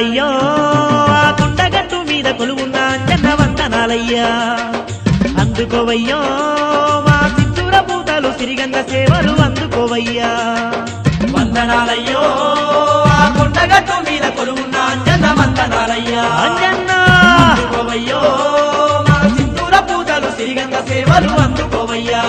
వందనాలయ్యో ఆ కొండగట్టు మీద కొలువున్న అంజన్న వందనాలయ్యా అందుకోవయ్యో మా సిద్ధూర పూతలు సిరిగంధ సేవలు అందుకోవయ్యా వందనాలయ్యో ఆ కొండగట్టు మీద కొలువున్న అంజన్న వందనాలయ్యా అంజన్న అందుకోవయ్యో మా సిద్ధూర పూతలు సిరిగంధ సేవలు అందుకోవయ్యా